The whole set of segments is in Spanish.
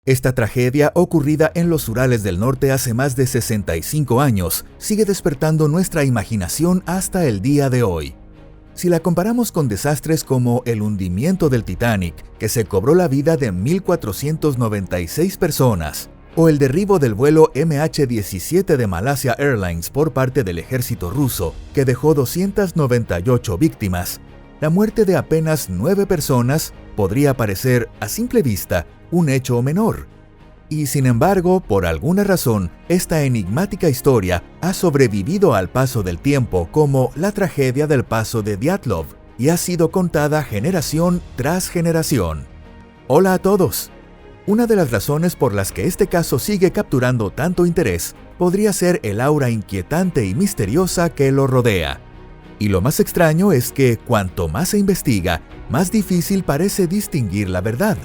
Esta tragedia, ocurrida en los Urales del Norte hace más de 65 años, sigue despertando nuestra imaginación hasta el día de hoy. Si la comparamos con desastres como el hundimiento del Titanic, que se cobró la vida de 1.496 personas, o el derribo del vuelo MH17 de Malaysia Airlines por parte del ejército ruso, que dejó 298 víctimas, la muerte de apenas 9 personas podría parecer, a simple vista, un hecho menor. Y sin embargo, por alguna razón, esta enigmática historia ha sobrevivido al paso del tiempo como la tragedia del paso de Dyatlov y ha sido contada generación tras generación. Hola a todos. Una de las razones por las que este caso sigue capturando tanto interés podría ser el aura inquietante y misteriosa que lo rodea. Y lo más extraño es que cuanto más se investiga, más difícil parece distinguir la verdad.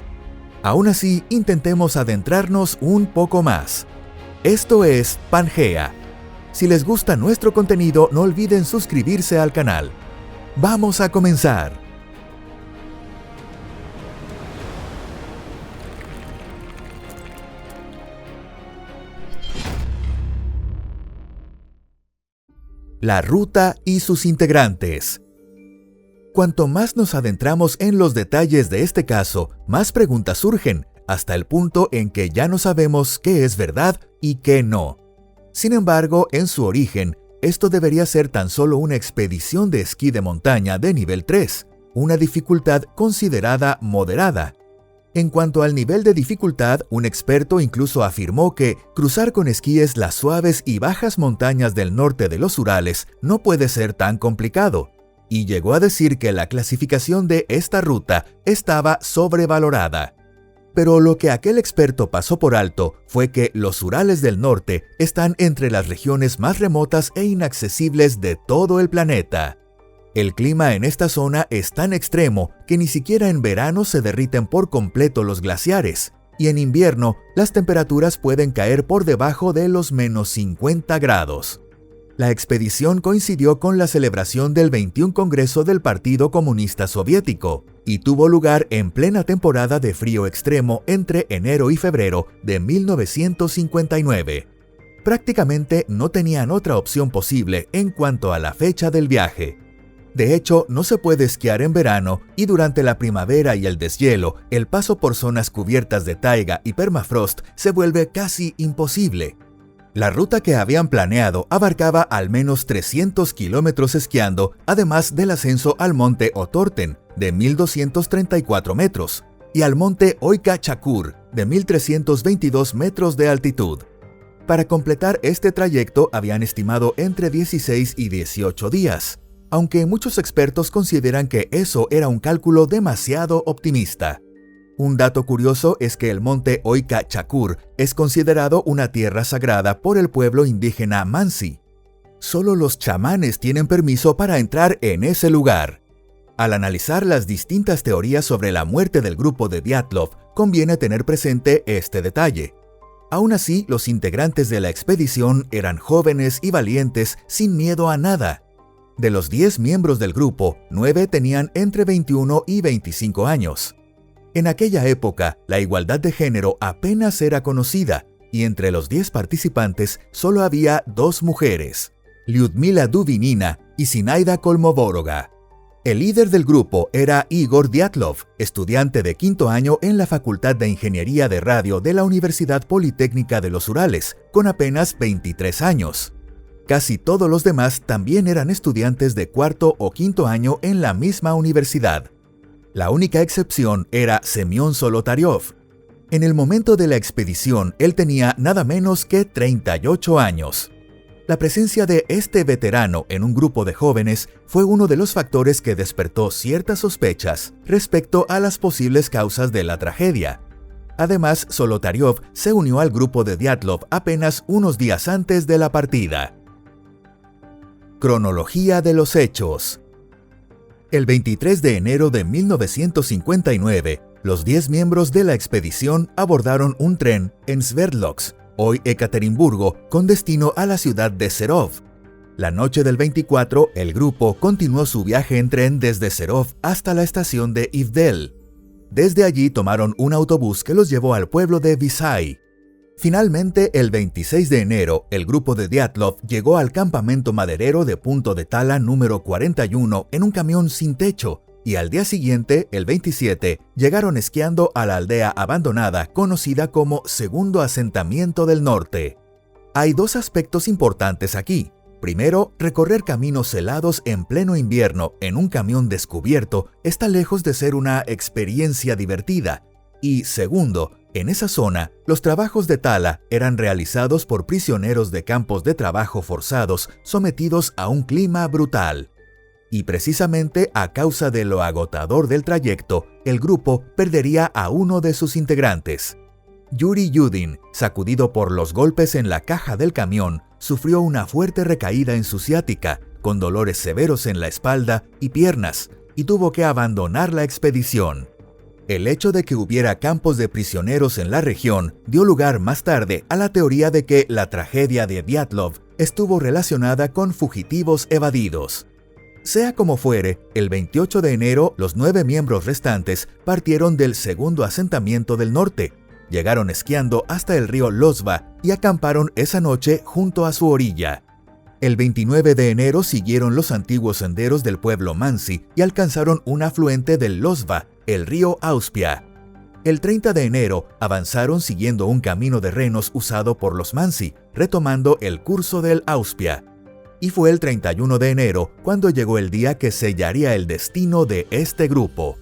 Aún así, intentemos adentrarnos un poco más. Esto es Pangea. Si les gusta nuestro contenido, no olviden suscribirse al canal. ¡Vamos a comenzar! La ruta y sus integrantes. Cuanto más nos adentramos en los detalles de este caso, más preguntas surgen, hasta el punto en que ya no sabemos qué es verdad y qué no. Sin embargo, en su origen, esto debería ser tan solo una expedición de esquí de montaña de nivel 3, una dificultad considerada moderada. En cuanto al nivel de dificultad, un experto incluso afirmó que cruzar con esquíes las suaves y bajas montañas del norte de los Urales no puede ser tan complicado, y llegó a decir que la clasificación de esta ruta estaba sobrevalorada. Pero lo que aquel experto pasó por alto fue que los Urales del Norte están entre las regiones más remotas e inaccesibles de todo el planeta. El clima en esta zona es tan extremo que ni siquiera en verano se derriten por completo los glaciares, y en invierno las temperaturas pueden caer por debajo de los menos 50 grados. La expedición coincidió con la celebración del 21 Congreso del Partido Comunista Soviético y tuvo lugar en plena temporada de frío extremo entre enero y febrero de 1959. Prácticamente no tenían otra opción posible en cuanto a la fecha del viaje. De hecho, no se puede esquiar en verano y durante la primavera y el deshielo, el paso por zonas cubiertas de taiga y permafrost se vuelve casi imposible. La ruta que habían planeado abarcaba al menos 300 kilómetros esquiando, además del ascenso al monte Otorten, de 1.234 metros, y al monte Oika Chakur, de 1.322 metros de altitud. Para completar este trayecto habían estimado entre 16 y 18 días. Aunque muchos expertos consideran que eso era un cálculo demasiado optimista. Un dato curioso es que el monte Oika Chakur es considerado una tierra sagrada por el pueblo indígena Mansi. Solo los chamanes tienen permiso para entrar en ese lugar. Al analizar las distintas teorías sobre la muerte del grupo de Dyatlov, conviene tener presente este detalle. Aún así, los integrantes de la expedición eran jóvenes y valientes sin miedo a nada. De los 10 miembros del grupo, 9 tenían entre 21 y 25 años. En aquella época, la igualdad de género apenas era conocida, y entre los 10 participantes solo había 2 mujeres, Lyudmila Dubinina y Zinaida Kolmogorova. El líder del grupo era Igor Dyatlov, estudiante de quinto año en la Facultad de Ingeniería de Radio de la Universidad Politécnica de los Urales, con apenas 23 años. Casi todos los demás también eran estudiantes de cuarto o quinto año en la misma universidad. La única excepción era Semyon Solotaryov. En el momento de la expedición, él tenía nada menos que 38 años. La presencia de este veterano en un grupo de jóvenes fue uno de los factores que despertó ciertas sospechas respecto a las posibles causas de la tragedia. Además, Solotaryov se unió al grupo de Dyatlov apenas unos días antes de la partida. Cronología de los hechos. El 23 de enero de 1959, los 10 miembros de la expedición abordaron un tren en Sverdlovsk, hoy Ekaterimburgo, con destino a la ciudad de Serov. La noche del 24, el grupo continuó su viaje en tren desde Serov hasta la estación de Ivdel. Desde allí tomaron un autobús que los llevó al pueblo de Visay. Finalmente, el 26 de enero, el grupo de Dyatlov llegó al campamento maderero de Punto de Tala número 41 en un camión sin techo, y al día siguiente, el 27, llegaron esquiando a la aldea abandonada conocida como Segundo Asentamiento del Norte. Hay dos aspectos importantes aquí. Primero, recorrer caminos helados en pleno invierno en un camión descubierto está lejos de ser una experiencia divertida. Y segundo, en esa zona, los trabajos de tala eran realizados por prisioneros de campos de trabajo forzados sometidos a un clima brutal. Y precisamente a causa de lo agotador del trayecto, el grupo perdería a uno de sus integrantes. Yuri Yudin, sacudido por los golpes en la caja del camión, sufrió una fuerte recaída en su ciática, con dolores severos en la espalda y piernas, y tuvo que abandonar la expedición. El hecho de que hubiera campos de prisioneros en la región dio lugar más tarde a la teoría de que la tragedia de Dyatlov estuvo relacionada con fugitivos evadidos. Sea como fuere, el 28 de enero los 9 miembros restantes partieron del Segundo Asentamiento del Norte, llegaron esquiando hasta el río Lozva y acamparon esa noche junto a su orilla. El 29 de enero siguieron los antiguos senderos del pueblo Mansi y alcanzaron un afluente del Lozva, el río Auspia. El 30 de enero avanzaron siguiendo un camino de renos usado por los Mansi, retomando el curso del Auspia. Y fue el 31 de enero cuando llegó el día que sellaría el destino de este grupo.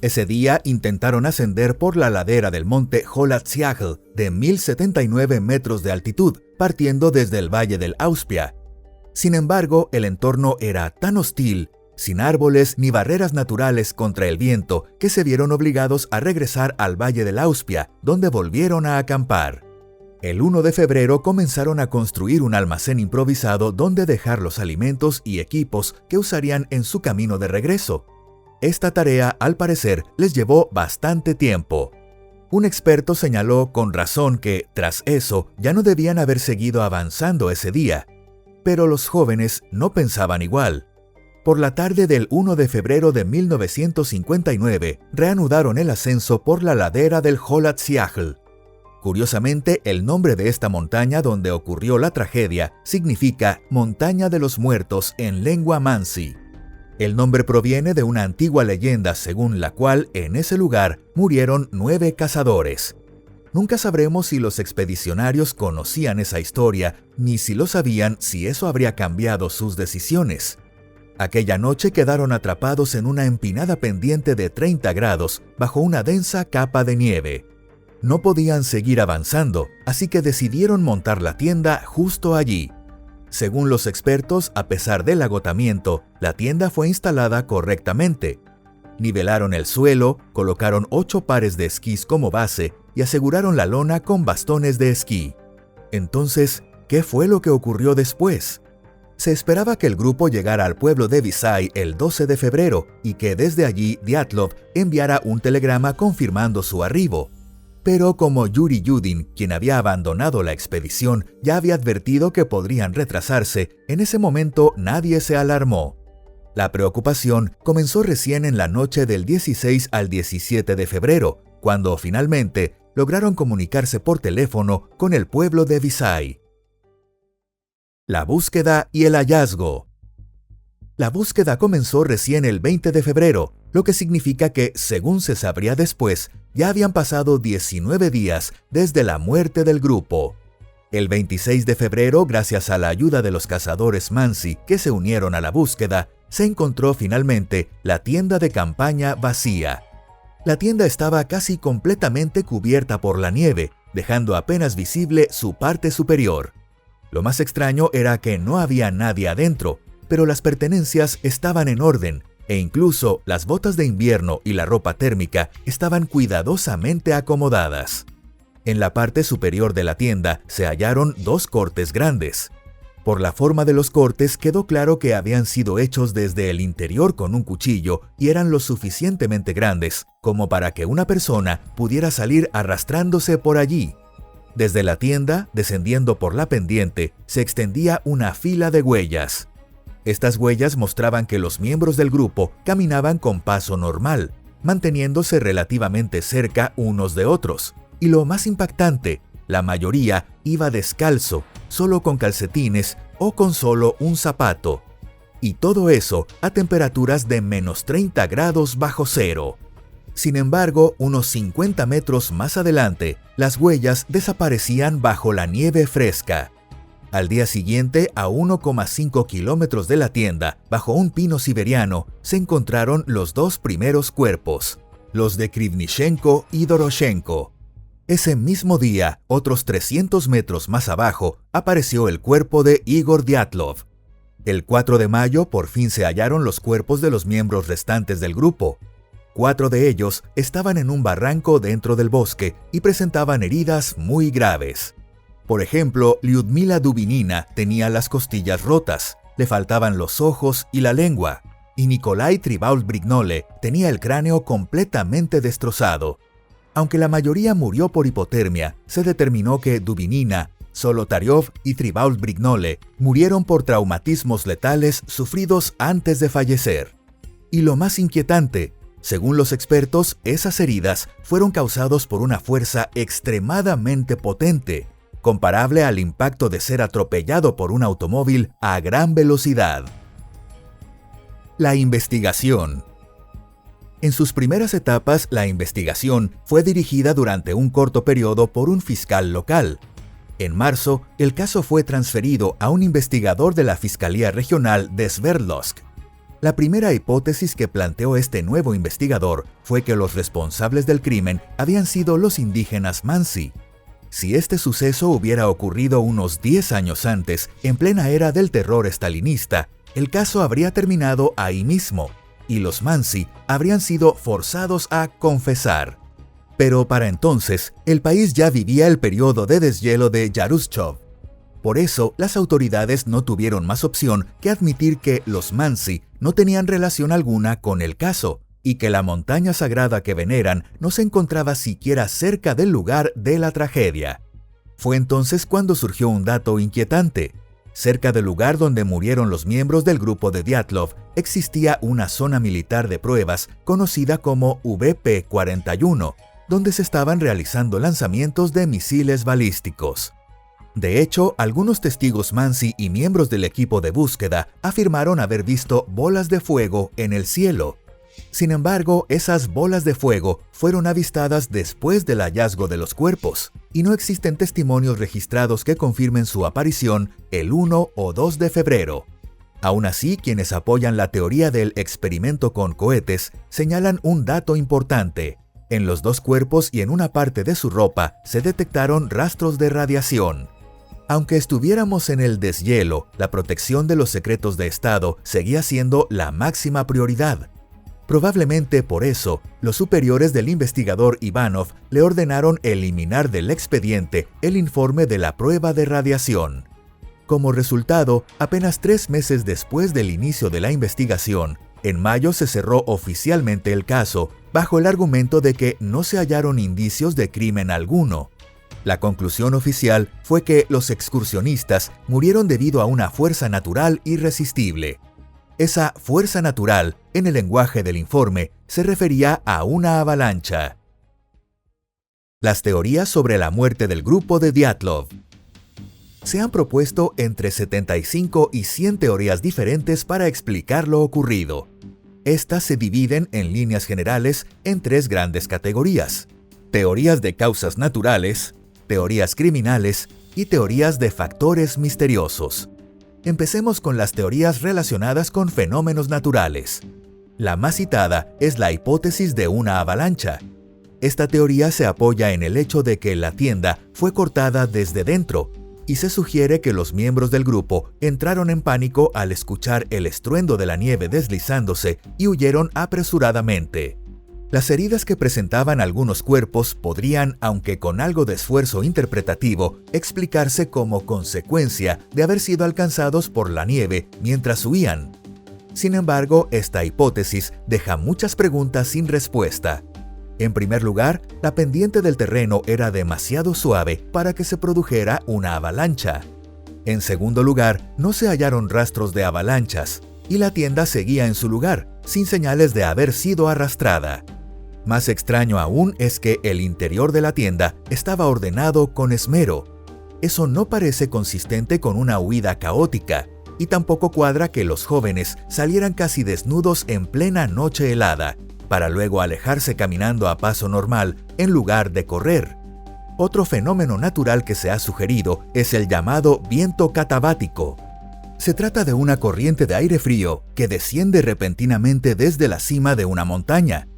Ese día intentaron ascender por la ladera del monte Holatsiagl de 1079 metros de altitud, partiendo desde el valle del Auspia. Sin embargo, el entorno era tan hostil, sin árboles ni barreras naturales contra el viento, que se vieron obligados a regresar al valle del Auspia, donde volvieron a acampar. El 1 de febrero comenzaron a construir un almacén improvisado donde dejar los alimentos y equipos que usarían en su camino de regreso. Esta tarea, al parecer, les llevó bastante tiempo. Un experto señaló con razón que, tras eso, ya no debían haber seguido avanzando ese día. Pero los jóvenes no pensaban igual. Por la tarde del 1 de febrero de 1959, reanudaron el ascenso por la ladera del Holatsiagl. Curiosamente, el nombre de esta montaña donde ocurrió la tragedia significa Montaña de los Muertos en lengua Mansi. El nombre proviene de una antigua leyenda según la cual en ese lugar murieron 9 cazadores. Nunca sabremos si los expedicionarios conocían esa historia, ni si lo sabían si eso habría cambiado sus decisiones. Aquella noche quedaron atrapados en una empinada pendiente de 30 grados bajo una densa capa de nieve. No podían seguir avanzando, así que decidieron montar la tienda justo allí. Según los expertos, a pesar del agotamiento, la tienda fue instalada correctamente. Nivelaron el suelo, colocaron 8 pares de esquís como base y aseguraron la lona con bastones de esquí. Entonces, ¿qué fue lo que ocurrió después? Se esperaba que el grupo llegara al pueblo de Visay el 12 de febrero y que desde allí Dyatlov enviara un telegrama confirmando su arribo. Pero como Yuri Yudin, quien había abandonado la expedición, ya había advertido que podrían retrasarse, en ese momento nadie se alarmó. La preocupación comenzó recién en la noche del 16 al 17 de febrero, cuando finalmente lograron comunicarse por teléfono con el pueblo de Visay. La búsqueda y el hallazgo. La búsqueda comenzó recién el 20 de febrero, lo que significa que, según se sabría después, ya habían pasado 19 días desde la muerte del grupo. El 26 de febrero, gracias a la ayuda de los cazadores Mansi que se unieron a la búsqueda, se encontró finalmente la tienda de campaña vacía. La tienda estaba casi completamente cubierta por la nieve, dejando apenas visible su parte superior. Lo más extraño era que no había nadie adentro, pero las pertenencias estaban en orden, e incluso las botas de invierno y la ropa térmica estaban cuidadosamente acomodadas. En la parte superior de la tienda se hallaron 2 cortes grandes. Por la forma de los cortes quedó claro que habían sido hechos desde el interior con un cuchillo y eran lo suficientemente grandes como para que una persona pudiera salir arrastrándose por allí. Desde la tienda, descendiendo por la pendiente, se extendía una fila de huellas. Estas huellas mostraban que los miembros del grupo caminaban con paso normal, manteniéndose relativamente cerca unos de otros. Y lo más impactante, la mayoría iba descalzo, solo con calcetines o con solo un zapato. Y todo eso a temperaturas de menos 30 grados bajo cero. Sin embargo, unos 50 metros más adelante, las huellas desaparecían bajo la nieve fresca. Al día siguiente, a 1,5 kilómetros de la tienda, bajo un pino siberiano, se encontraron los dos primeros cuerpos, los de Krivnichenko y Doroshenko. Ese mismo día, otros 300 metros más abajo, apareció el cuerpo de Igor Dyatlov. El 4 de mayo por fin se hallaron los cuerpos de los miembros restantes del grupo. 4 de ellos estaban en un barranco dentro del bosque y presentaban heridas muy graves. Por ejemplo, Lyudmila Dubinina tenía las costillas rotas, le faltaban los ojos y la lengua, y Nikolai Tribault-Brignole tenía el cráneo completamente destrozado. Aunque la mayoría murió por hipotermia, se determinó que Dubinina, Solotaryov y Tribault-Brignole murieron por traumatismos letales sufridos antes de fallecer. Y lo más inquietante, según los expertos, esas heridas fueron causadas por una fuerza extremadamente potente, comparable al impacto de ser atropellado por un automóvil a gran velocidad. La investigación. En sus primeras etapas, la investigación fue dirigida durante un corto periodo por un fiscal local. En marzo, el caso fue transferido a un investigador de la Fiscalía Regional de Sverdlovsk. La primera hipótesis que planteó este nuevo investigador fue que los responsables del crimen habían sido los indígenas Mansi. Si este suceso hubiera ocurrido unos 10 años antes, en plena era del terror estalinista, el caso habría terminado ahí mismo, y los Mansi habrían sido forzados a confesar. Pero para entonces, el país ya vivía el periodo de deshielo de Yaroslavl. Por eso, las autoridades no tuvieron más opción que admitir que los Mansi no tenían relación alguna con el caso, y que la montaña sagrada que veneran no se encontraba siquiera cerca del lugar de la tragedia. Fue entonces cuando surgió un dato inquietante. Cerca del lugar donde murieron los miembros del grupo de Dyatlov existía una zona militar de pruebas conocida como VP-41, donde se estaban realizando lanzamientos de misiles balísticos. De hecho, algunos testigos Mansi y miembros del equipo de búsqueda afirmaron haber visto bolas de fuego en el cielo. Sin embargo, esas bolas de fuego fueron avistadas después del hallazgo de los cuerpos, y no existen testimonios registrados que confirmen su aparición el 1 o 2 de febrero. Aún así, quienes apoyan la teoría del experimento con cohetes señalan un dato importante. En los dos cuerpos y en una parte de su ropa se detectaron rastros de radiación. Aunque estuviéramos en el deshielo, la protección de los secretos de Estado seguía siendo la máxima prioridad. Probablemente por eso, los superiores del investigador Ivanov le ordenaron eliminar del expediente el informe de la prueba de radiación. Como resultado, apenas 3 meses después del inicio de la investigación, en mayo se cerró oficialmente el caso, bajo el argumento de que no se hallaron indicios de crimen alguno. La conclusión oficial fue que los excursionistas murieron debido a una fuerza natural irresistible. Esa fuerza natural, en el lenguaje del informe, se refería a una avalancha. Las teorías sobre la muerte del grupo de Dyatlov. Se han propuesto entre 75 y 100 teorías diferentes para explicar lo ocurrido. Estas se dividen en líneas generales en 3 grandes categorías: teorías de causas naturales, teorías criminales y teorías de factores misteriosos. Empecemos con las teorías relacionadas con fenómenos naturales. La más citada es la hipótesis de una avalancha. Esta teoría se apoya en el hecho de que la tienda fue cortada desde dentro, y se sugiere que los miembros del grupo entraron en pánico al escuchar el estruendo de la nieve deslizándose y huyeron apresuradamente. Las heridas que presentaban algunos cuerpos podrían, aunque con algo de esfuerzo interpretativo, explicarse como consecuencia de haber sido alcanzados por la nieve mientras huían. Sin embargo, esta hipótesis deja muchas preguntas sin respuesta. En primer lugar, la pendiente del terreno era demasiado suave para que se produjera una avalancha. En segundo lugar, no se hallaron rastros de avalanchas, y la tienda seguía en su lugar, sin señales de haber sido arrastrada. Más extraño aún es que el interior de la tienda estaba ordenado con esmero. Eso no parece consistente con una huida caótica, y tampoco cuadra que los jóvenes salieran casi desnudos en plena noche helada, para luego alejarse caminando a paso normal en lugar de correr. Otro fenómeno natural que se ha sugerido es el llamado viento catabático. Se trata de una corriente de aire frío que desciende repentinamente desde la cima de una montaña.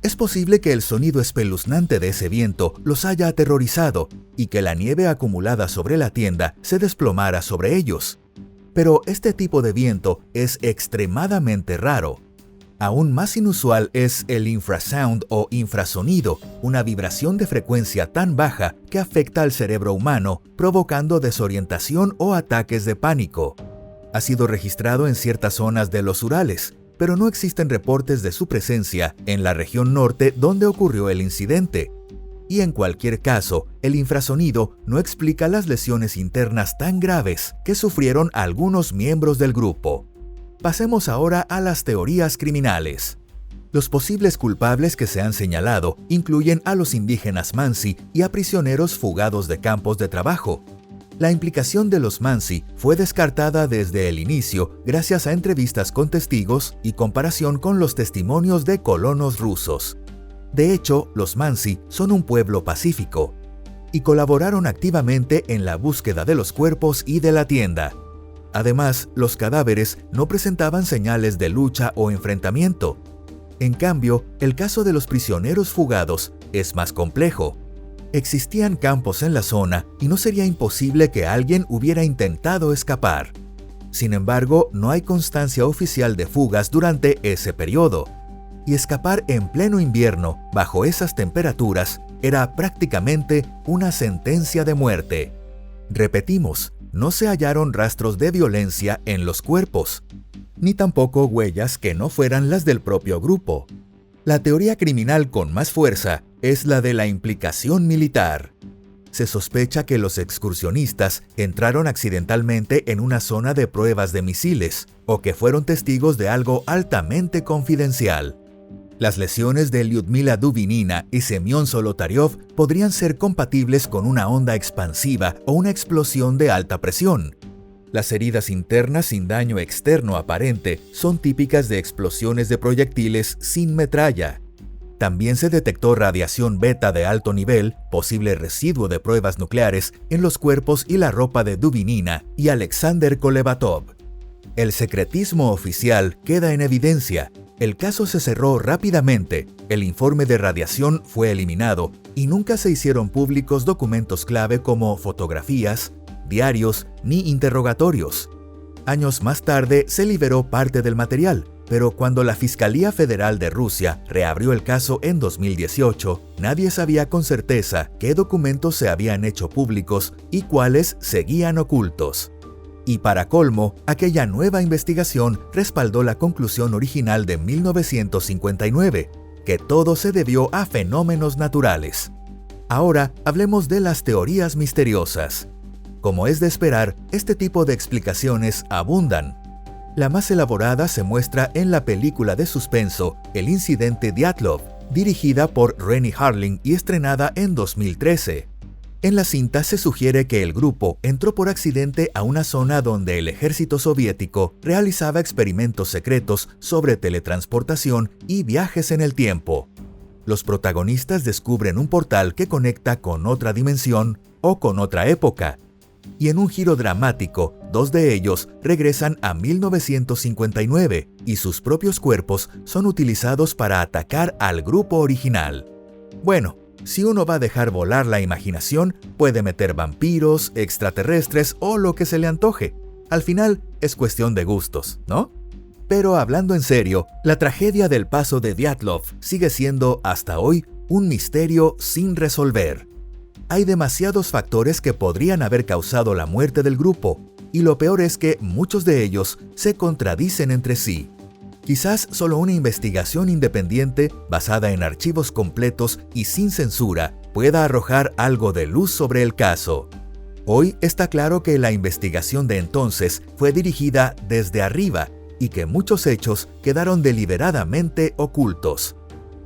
Es posible que el sonido espeluznante de ese viento los haya aterrorizado y que la nieve acumulada sobre la tienda se desplomara sobre ellos. Pero este tipo de viento es extremadamente raro. Aún más inusual es el infrasound o infrasonido, una vibración de frecuencia tan baja que afecta al cerebro humano, provocando desorientación o ataques de pánico. Ha sido registrado en ciertas zonas de los Urales, pero no existen reportes de su presencia en la región norte donde ocurrió el incidente. Y en cualquier caso, el infrasonido no explica las lesiones internas tan graves que sufrieron algunos miembros del grupo. Pasemos ahora a las teorías criminales. Los posibles culpables que se han señalado incluyen a los indígenas Mansi y a prisioneros fugados de campos de trabajo. La implicación de los Mansi fue descartada desde el inicio gracias a entrevistas con testigos y comparación con los testimonios de colonos rusos. De hecho, los Mansi son un pueblo pacífico y colaboraron activamente en la búsqueda de los cuerpos y de la tienda. Además, los cadáveres no presentaban señales de lucha o enfrentamiento. En cambio, el caso de los prisioneros fugados es más complejo. Existían campos en la zona y no sería imposible que alguien hubiera intentado escapar. Sin embargo, no hay constancia oficial de fugas durante ese periodo. Y escapar en pleno invierno, bajo esas temperaturas, era prácticamente una sentencia de muerte. Repetimos, no se hallaron rastros de violencia en los cuerpos, ni tampoco huellas que no fueran las del propio grupo. La teoría criminal con más fuerza es la de la implicación militar. Se sospecha que los excursionistas entraron accidentalmente en una zona de pruebas de misiles o que fueron testigos de algo altamente confidencial. Las lesiones de Lyudmila Dubinina y Semyon Solotaryov podrían ser compatibles con una onda expansiva o una explosión de alta presión. Las heridas internas sin daño externo aparente son típicas de explosiones de proyectiles sin metralla. También se detectó radiación beta de alto nivel, posible residuo de pruebas nucleares, en los cuerpos y la ropa de Dubinina y Alexander Kolevatov. El secretismo oficial queda en evidencia. El caso se cerró rápidamente, el informe de radiación fue eliminado y nunca se hicieron públicos documentos clave como fotografías, diarios ni interrogatorios. Años más tarde se liberó parte del material, pero cuando la Fiscalía Federal de Rusia reabrió el caso en 2018, nadie sabía con certeza qué documentos se habían hecho públicos y cuáles seguían ocultos. Y para colmo, aquella nueva investigación respaldó la conclusión original de 1959, que todo se debió a fenómenos naturales. Ahora hablemos de las teorías misteriosas. Como es de esperar, este tipo de explicaciones abundan. La más elaborada se muestra en la película de suspenso El incidente Dyatlov, dirigida por Renny Harlin y estrenada en 2013. En la cinta se sugiere que el grupo entró por accidente a una zona donde el ejército soviético realizaba experimentos secretos sobre teletransportación y viajes en el tiempo. Los protagonistas descubren un portal que conecta con otra dimensión o con otra época. Y en un giro dramático, dos de ellos regresan a 1959 y sus propios cuerpos son utilizados para atacar al grupo original. Bueno, si uno va a dejar volar la imaginación, puede meter vampiros, extraterrestres o lo que se le antoje. Al final, es cuestión de gustos, ¿no? Pero hablando en serio, la tragedia del paso de Dyatlov sigue siendo, hasta hoy, un misterio sin resolver. Hay demasiados factores que podrían haber causado la muerte del grupo, y lo peor es que muchos de ellos se contradicen entre sí. Quizás solo una investigación independiente, basada en archivos completos y sin censura, pueda arrojar algo de luz sobre el caso. Hoy está claro que la investigación de entonces fue dirigida desde arriba y que muchos hechos quedaron deliberadamente ocultos.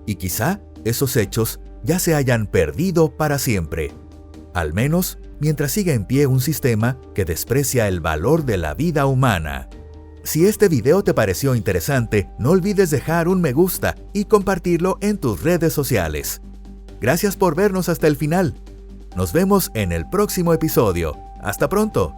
Y quizá esos hechos ya se hayan perdido para siempre. Al menos mientras siga en pie un sistema que desprecia el valor de la vida humana. Si este video te pareció interesante, no olvides dejar un me gusta y compartirlo en tus redes sociales. Gracias por vernos hasta el final. Nos vemos en el próximo episodio. ¡Hasta pronto!